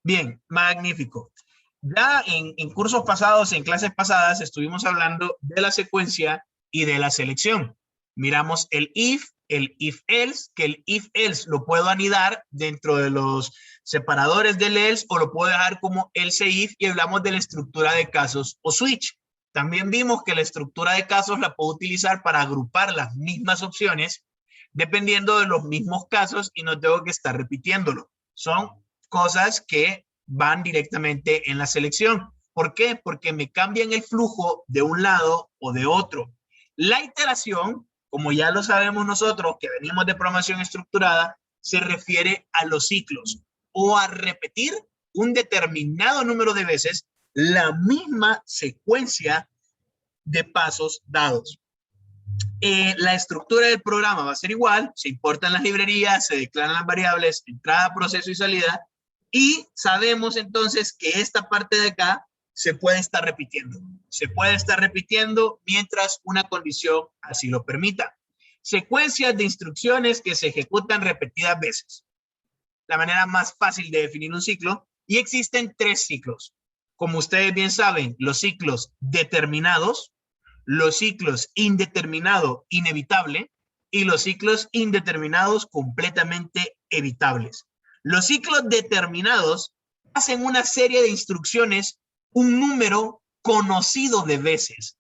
Bien, magnífico. Ya en cursos pasados, en clases pasadas, estuvimos hablando de la secuencia y de la selección. Miramos el if else, que el if else lo puedo anidar dentro de los separadores del else o lo puedo dejar como else if, y hablamos de la estructura de casos o switch. También vimos que la estructura de casos la puedo utilizar para agrupar las mismas opciones dependiendo de los mismos casos y no tengo que estar repitiéndolo. Son cosas que van directamente en la selección. ¿Por qué? Porque me cambian el flujo de un lado o de otro. La iteración, como ya lo sabemos nosotros que venimos de programación estructurada, se refiere a los ciclos o a repetir un determinado número de veces la misma secuencia de pasos dados. La estructura del programa va a ser igual, se importan las librerías, se declaran las variables, entrada, proceso y salida, y sabemos entonces que esta parte de acá se puede estar repitiendo. Se puede estar repitiendo mientras una condición así lo permita. Secuencias de instrucciones que se ejecutan repetidas veces. La manera más fácil de definir un ciclo, y existen 3 ciclos. Como ustedes bien saben, los ciclos determinados, los ciclos indeterminado inevitable y los ciclos indeterminados completamente evitables. Los ciclos determinados hacen una serie de instrucciones, un número conocido de veces.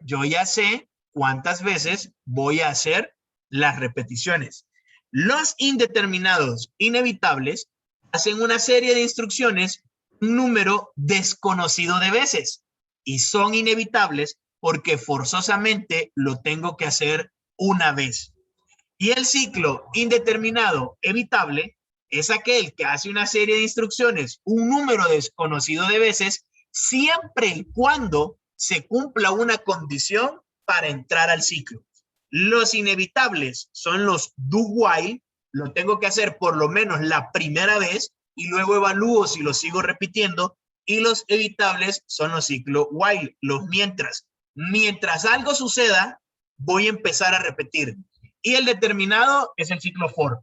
Yo ya sé cuántas veces voy a hacer las repeticiones. Los indeterminados inevitables hacen una serie de instrucciones, un número desconocido de veces, y son inevitables porque forzosamente lo tengo que hacer una vez. Y el ciclo indeterminado evitable es aquel que hace una serie de instrucciones, un número desconocido de veces, siempre y cuando se cumpla una condición para entrar al ciclo. Los inevitables son los do while, lo tengo que hacer por lo menos la primera vez y luego evalúo si lo sigo repitiendo, y los evitables son los ciclos while, los mientras. Mientras algo suceda, voy a empezar a repetir. Y el determinado es el ciclo for.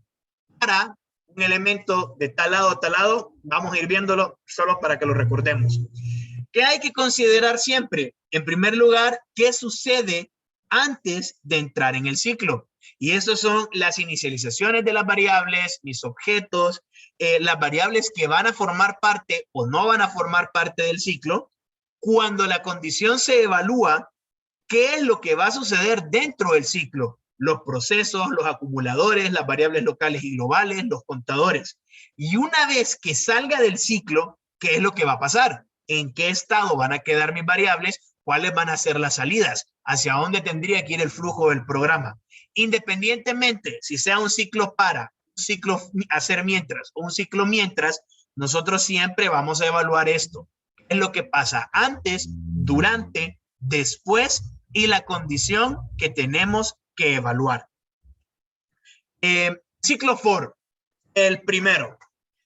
Para un elemento de tal lado a tal lado, vamos a ir viéndolo solo para que lo recordemos. ¿Qué hay que considerar siempre? En primer lugar, ¿qué sucede antes de entrar en el ciclo? Y esas son las inicializaciones de las variables, mis objetos, las variables que van a formar parte o no van a formar parte del ciclo. Cuando la condición se evalúa, ¿qué es lo que va a suceder dentro del ciclo? Los procesos, los acumuladores, las variables locales y globales, los contadores. Y una vez que salga del ciclo, ¿qué es lo que va a pasar? ¿En qué estado van a quedar mis variables? ¿Cuáles van a ser las salidas? ¿Hacia dónde tendría que ir el flujo del programa? Independientemente si sea un ciclo para, un ciclo hacer mientras o un ciclo mientras, nosotros siempre vamos a evaluar esto. ¿Qué es lo que pasa antes, durante, después y la condición que tenemos que evaluar? Ciclo for, el primero.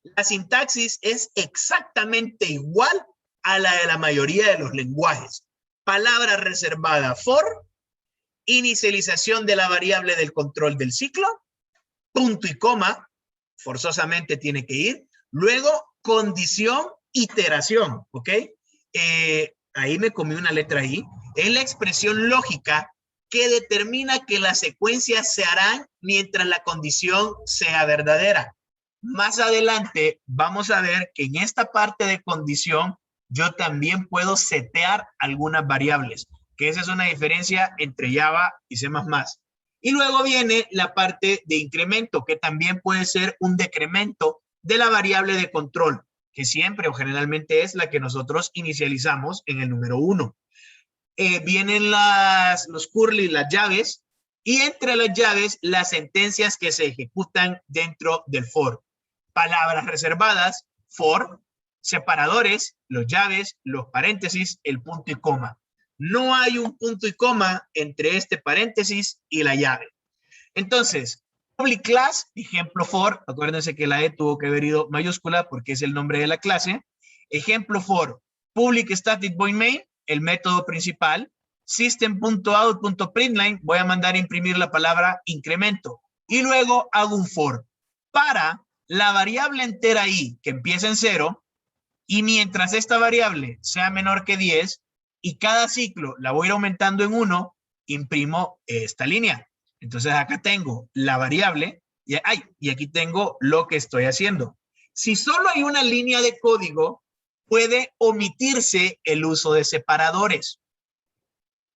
La sintaxis es exactamente igual a la de la mayoría de los lenguajes. Palabra reservada for, inicialización de la variable del control del ciclo, punto y coma, forzosamente tiene que ir, luego condición, iteración, ¿ok? Ahí me comí una letra I, es la expresión lógica que determina que las secuencias se harán mientras la condición sea verdadera. Más adelante vamos a ver que en esta parte de condición yo también puedo setear algunas variables, que esa es una diferencia entre Java y C++. Y luego viene la parte de incremento, que también puede ser un decremento de la variable de control, que siempre o generalmente es la que nosotros inicializamos en el número 1. Vienen los curly, las llaves, y entre las llaves las sentencias que se ejecutan dentro del for. Palabras reservadas, for, separadores, los llaves, los paréntesis, el punto y coma. No hay un punto y coma entre este paréntesis y la llave. Entonces, public class, ejemplo for, acuérdense que la E tuvo que haber ido mayúscula porque es el nombre de la clase. Ejemplo for, public static void main, el método principal. System.out.println, voy a mandar a imprimir la palabra incremento. Y luego hago un for. Para la variable entera i, que empieza en 0, Y mientras esta variable sea menor que 10 y cada ciclo la voy a ir aumentando en 1, imprimo esta línea. Entonces acá tengo la variable y aquí tengo lo que estoy haciendo. Si solo hay una línea de código, puede omitirse el uso de separadores.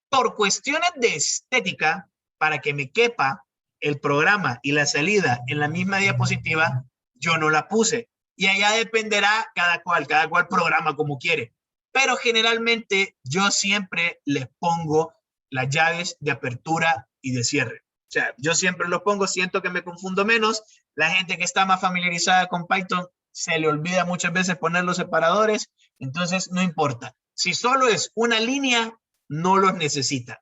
Por cuestiones de estética, para que me quepa el programa y la salida en la misma diapositiva, yo no la puse. Y allá dependerá cada cual programa como quiere. Pero generalmente yo siempre les pongo las llaves de apertura y de cierre. O sea, yo siempre lo pongo, siento que me confundo menos. La gente que está más familiarizada con Python se le olvida muchas veces poner los separadores, entonces no importa. Si solo es una línea, no los necesita.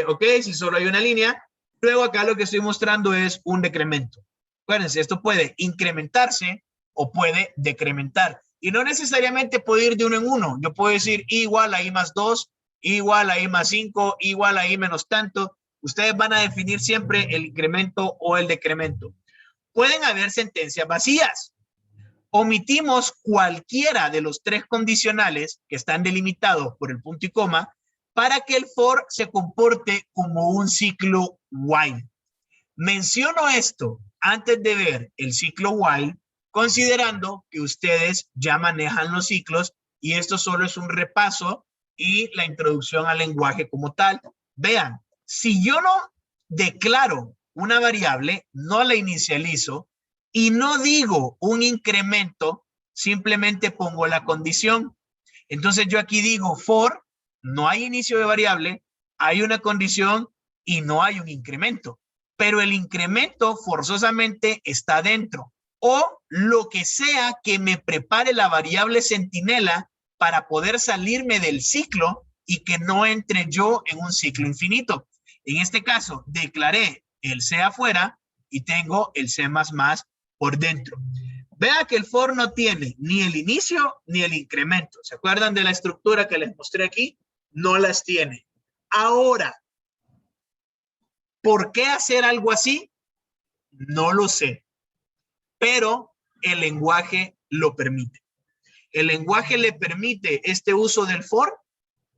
Ok, si solo hay una línea. Luego acá lo que estoy mostrando es un decremento. Acuérdense, esto puede incrementarse o puede decrementar. Y no necesariamente puede ir de uno en uno. Yo puedo decir I igual a I más 2, I igual a I más 5, I igual a I menos tanto. Ustedes van a definir siempre el incremento o el decremento. Pueden haber sentencias vacías. Omitimos cualquiera de los 3 condicionales que están delimitados por el punto y coma para que el for se comporte como un ciclo while. Menciono esto antes de ver el ciclo while, considerando que ustedes ya manejan los ciclos y esto solo es un repaso y la introducción al lenguaje como tal. Vean, si yo no declaro una variable, no la inicializo y no digo un incremento, simplemente pongo la condición. Entonces yo aquí digo for, no hay inicio de variable, hay una condición y no hay un incremento. Pero el incremento forzosamente está dentro. O lo que sea que me prepare la variable centinela para poder salirme del ciclo y que no entre yo en un ciclo infinito. En este caso, declaré el C afuera y tengo el C++ por dentro. Vea que el for no tiene ni el inicio ni el incremento. ¿Se acuerdan de la estructura que les mostré aquí? No las tiene. Ahora, ¿por qué hacer algo así? No lo sé, pero el lenguaje lo permite. El lenguaje le permite este uso del for.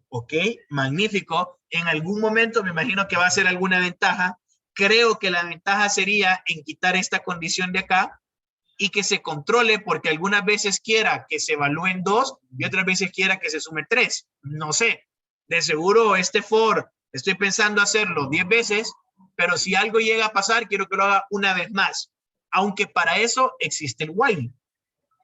Ok, magnífico. En algún momento me imagino que va a ser alguna ventaja. Creo que la ventaja sería en quitar esta condición de acá y que se controle porque algunas veces quiera que se evalúen 2 y otras veces quiera que se sume 3. No sé. De seguro este for estoy pensando hacerlo 10 veces, pero si algo llega a pasar, quiero que lo haga una vez más. Aunque para eso existe el while.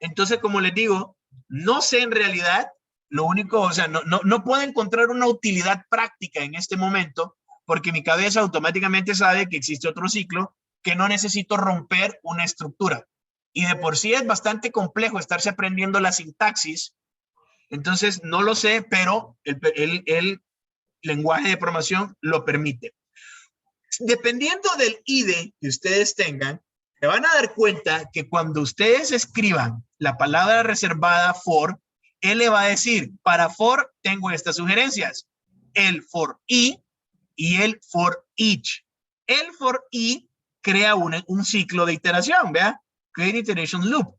Entonces, como les digo, no sé en realidad, lo único, o sea, no puedo encontrar una utilidad práctica en este momento porque mi cabeza automáticamente sabe que existe otro ciclo que no necesito romper una estructura. Y de por sí es bastante complejo estarse aprendiendo la sintaxis. Entonces, no lo sé, pero el lenguaje de programación lo permite. Dependiendo del IDE que ustedes tengan, se van a dar cuenta que cuando ustedes escriban la palabra reservada for, él le va a decir, para for tengo estas sugerencias, el for i y el for each. El for i crea un ciclo de iteración, ¿vea? Create iteration loop.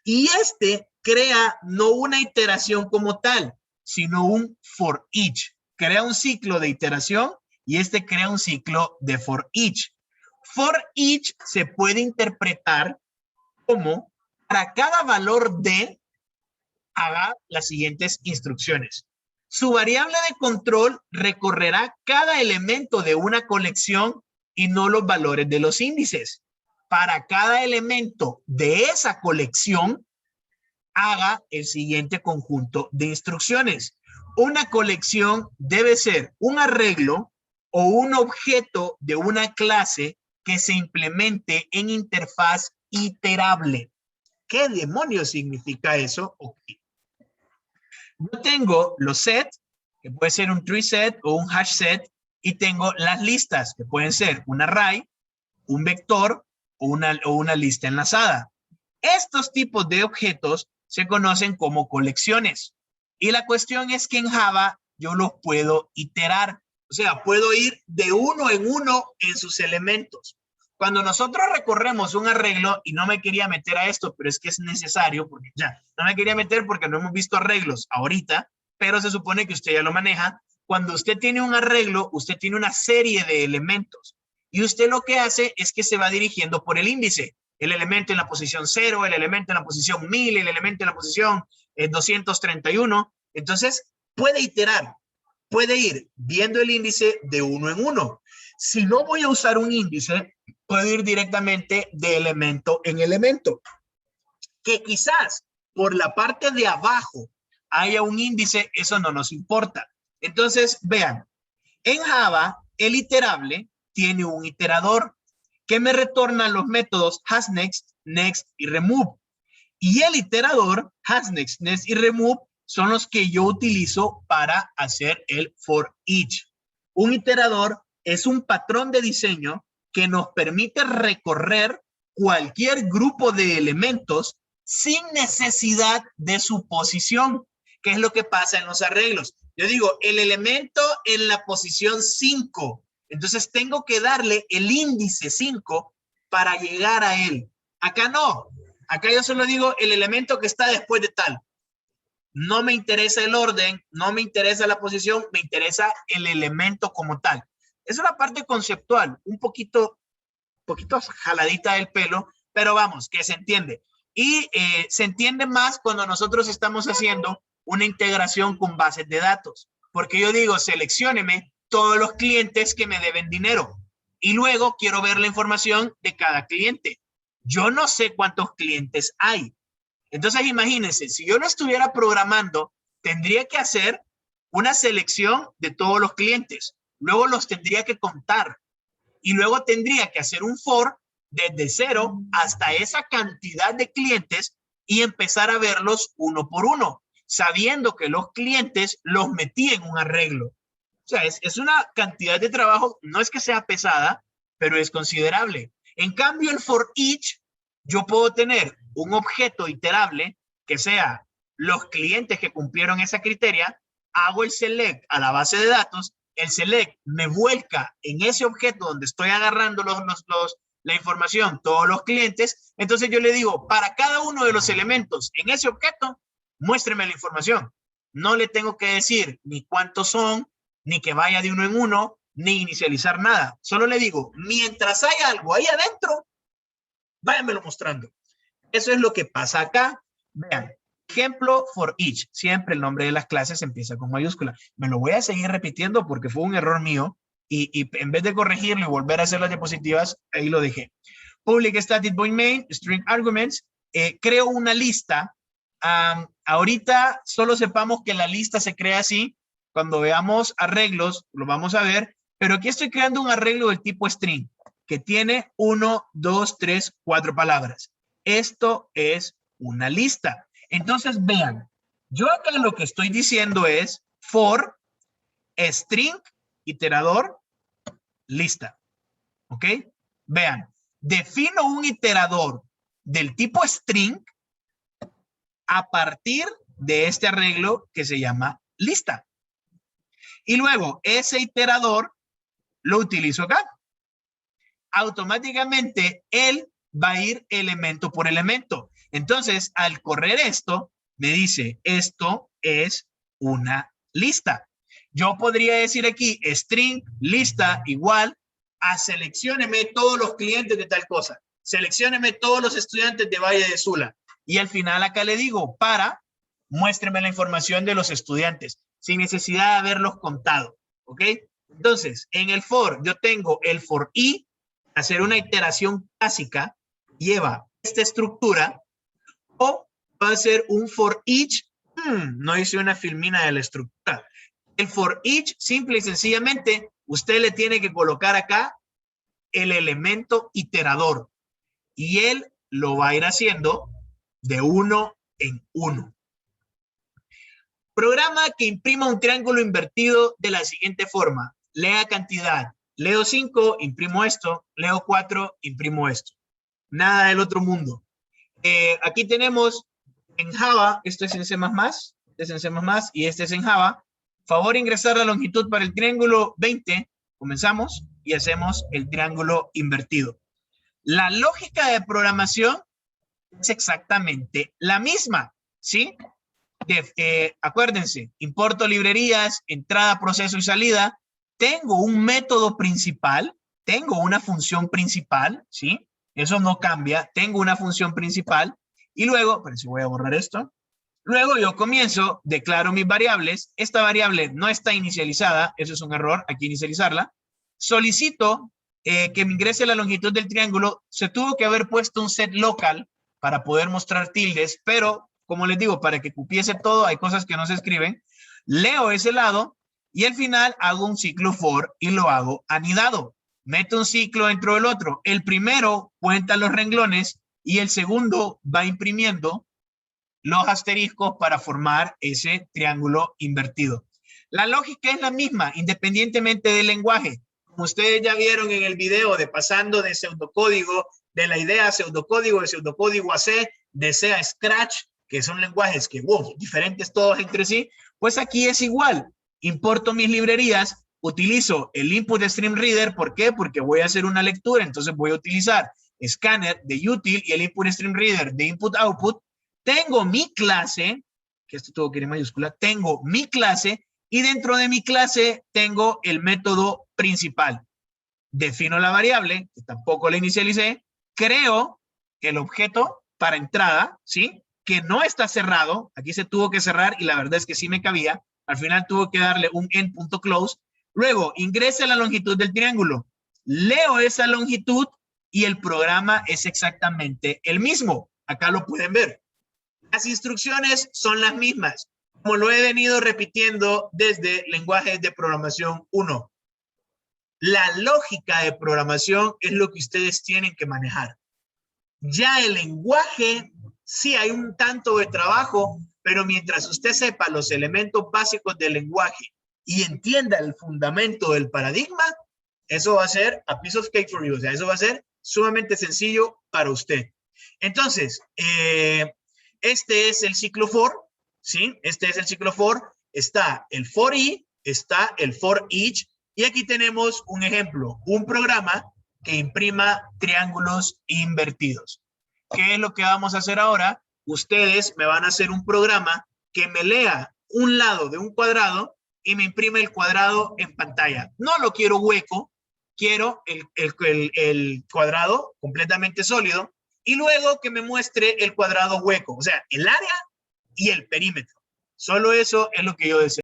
Y este crea no una iteración como tal, sino un for each. Crea un ciclo de iteración y este crea un ciclo de for each. For each se puede interpretar como para cada valor de haga las siguientes instrucciones. Su variable de control recorrerá cada elemento de una colección y no los valores de los índices. Para cada elemento de esa colección, haga el siguiente conjunto de instrucciones. Una colección debe ser un arreglo o un objeto de una clase que se implemente en interfaz iterable. ¿Qué demonios significa eso? Okay. Yo tengo los sets, que puede ser un tree set o un hash set, y tengo las listas, que pueden ser un array, un vector o una lista enlazada. Estos tipos de objetos se conocen como colecciones. Y la cuestión es que en Java yo los puedo iterar. O sea, puedo ir de uno en sus elementos. Cuando nosotros recorremos un arreglo, y no me quería meter a esto, pero es que es necesario, porque ya, no me quería meter porque no hemos visto arreglos ahorita, pero se supone que usted ya lo maneja. Cuando usted tiene un arreglo, usted tiene una serie de elementos, y usted lo que hace es que se va dirigiendo por el índice. El elemento en la posición 0, el elemento en la posición 1000, el elemento en la posición 231. Entonces, puede iterar, puede ir viendo el índice de uno en uno. Si no voy a usar un índice, puedo ir directamente de elemento en elemento. Que quizás por la parte de abajo haya un índice, eso no nos importa. Entonces, vean, en Java, el iterable tiene un iterador que me retorna los métodos hasNext, next y remove. Y el iterador hasNext, next y remove son los que yo utilizo para hacer el for each. Un iterador es un patrón de diseño que nos permite recorrer cualquier grupo de elementos sin necesidad de su posición, que es lo que pasa en los arreglos. Yo digo, el elemento en la posición 5, entonces tengo que darle el índice 5 para llegar a él. Acá no, acá yo solo digo el elemento que está después de tal. No me interesa el orden, no me interesa la posición, me interesa el elemento como tal. Es una parte conceptual, un poquito jaladita del pelo, pero vamos, que se entiende. Y se entiende más cuando nosotros estamos haciendo una integración con bases de datos. Porque yo digo, seleccióneme todos los clientes que me deben dinero. Y luego quiero ver la información de cada cliente. Yo no sé cuántos clientes hay. Entonces imagínense, si yo lo estuviera programando, tendría que hacer una selección de todos los clientes. Luego los tendría que contar. Y luego tendría que hacer un for desde 0 hasta esa cantidad de clientes y empezar a verlos uno por uno, sabiendo que los clientes los metí en un arreglo. O sea, es una cantidad de trabajo, no es que sea pesada, pero es considerable. En cambio, el for each, yo puedo tener un objeto iterable que sea los clientes que cumplieron esa criteria, hago el select a la base de datos, el select me vuelca en ese objeto donde estoy agarrando la información, todos los clientes. Entonces yo le digo, para cada uno de los elementos en ese objeto, muéstreme la información. No le tengo que decir ni cuántos son, ni que vaya de uno en uno, ni inicializar nada. Solo le digo, mientras hay algo ahí adentro, váyanmelo mostrando. Eso es lo que pasa acá. Vean, ejemplo for each. Siempre el nombre de las clases empieza con mayúscula. Me lo voy a seguir repitiendo porque fue un error mío y en vez de corregirlo y volver a hacer las diapositivas, ahí lo dejé. Public static void main, string arguments. Creo una lista. Ahorita solo sepamos que la lista se crea así. Cuando veamos arreglos, lo vamos a ver. Pero aquí estoy creando un arreglo del tipo string que tiene 1, 2, 3, 4 palabras. Esto es una lista. Entonces, vean, yo acá lo que estoy diciendo es for string, iterador, lista. ¿Ok? Vean, defino un iterador del tipo string a partir de este arreglo que se llama lista. Y luego, ese iterador lo utilizo acá. Automáticamente, él va a ir elemento por elemento. Entonces, al correr esto, me dice, esto es una lista. Yo podría decir aquí, string, lista, igual a seleccióneme todos los clientes de tal cosa. Seleccióneme todos los estudiantes de Valle de Sula. Y al final acá le digo, muéstreme la información de los estudiantes, sin necesidad de haberlos contado. ¿Ok? Entonces, en el for, yo tengo el for i, hacer una iteración clásica, lleva esta estructura, o puede ser un for each. No hice una filmina de la estructura. El for each, simple y sencillamente, usted le tiene que colocar acá el elemento iterador y él lo va a ir haciendo de uno en uno. Programa que imprima un triángulo invertido de la siguiente forma. Lea cantidad. Leo 5, imprimo esto. Leo 4, imprimo esto. Nada del otro mundo. Aquí tenemos en Java, esto es en C++, este es en C++ y este es en Java. Favor ingresar la longitud para el triángulo 20. Comenzamos y hacemos el triángulo invertido. La lógica de programación es exactamente la misma, ¿sí? Acuérdense, importo librerías, entrada, proceso y salida. Tengo un método principal, tengo una función principal, ¿sí? Eso no cambia, tengo una función principal y luego, pero si voy a borrar esto, luego yo comienzo, declaro mis variables, esta variable no está inicializada, eso es un error, hay que inicializarla, solicito que me ingrese la longitud del triángulo, se tuvo que haber puesto un set local para poder mostrar tildes, pero como les digo, para que cupiese todo, hay cosas que no se escriben, leo ese lado y al final hago un ciclo for y lo hago anidado. Meto un ciclo dentro del otro. El primero cuenta los renglones y el segundo va imprimiendo los asteriscos para formar ese triángulo invertido. La lógica es la misma, independientemente del lenguaje. Como ustedes ya vieron en el video de pasando de pseudocódigo, de la idea a pseudocódigo, de pseudocódigo a C, de C a Scratch, que son lenguajes que, wow, diferentes todos entre sí, pues aquí es igual. Importo mis librerías, utilizo el Input Stream Reader, ¿por qué? Porque voy a hacer una lectura, entonces voy a utilizar Scanner de util y el Input Stream Reader de Input Output. Tengo mi clase, que esto tuvo que ir en mayúscula, tengo mi clase y dentro de mi clase tengo el método principal. Defino la variable, que tampoco la inicialicé, creo el objeto para entrada, ¿sí? Que no está cerrado, aquí se tuvo que cerrar y la verdad es que sí me cabía, al final tuvo que darle un end.close, luego ingrese la longitud del triángulo, leo esa longitud y el programa es exactamente el mismo, acá lo pueden ver. Las instrucciones son las mismas, como lo he venido repitiendo desde lenguajes de programación 1. La lógica de programación es lo que ustedes tienen que manejar. Ya el lenguaje, sí hay un tanto de trabajo, pero mientras usted sepa los elementos básicos del lenguaje y entienda el fundamento del paradigma, eso va a ser a piece of cake for you. O sea, eso va a ser sumamente sencillo para usted. Entonces, este es el ciclo for, ¿sí? Este es el ciclo for. Está el for i, está el for each, y aquí tenemos un ejemplo, un programa que imprima triángulos invertidos. ¿Qué es lo que vamos a hacer ahora? Ustedes me van a hacer un programa que me lea un lado de un cuadrado y me imprime el cuadrado en pantalla. No lo quiero hueco, quiero el cuadrado completamente sólido y luego que me muestre el cuadrado hueco, o sea, el área y el perímetro. Solo eso es lo que yo deseo.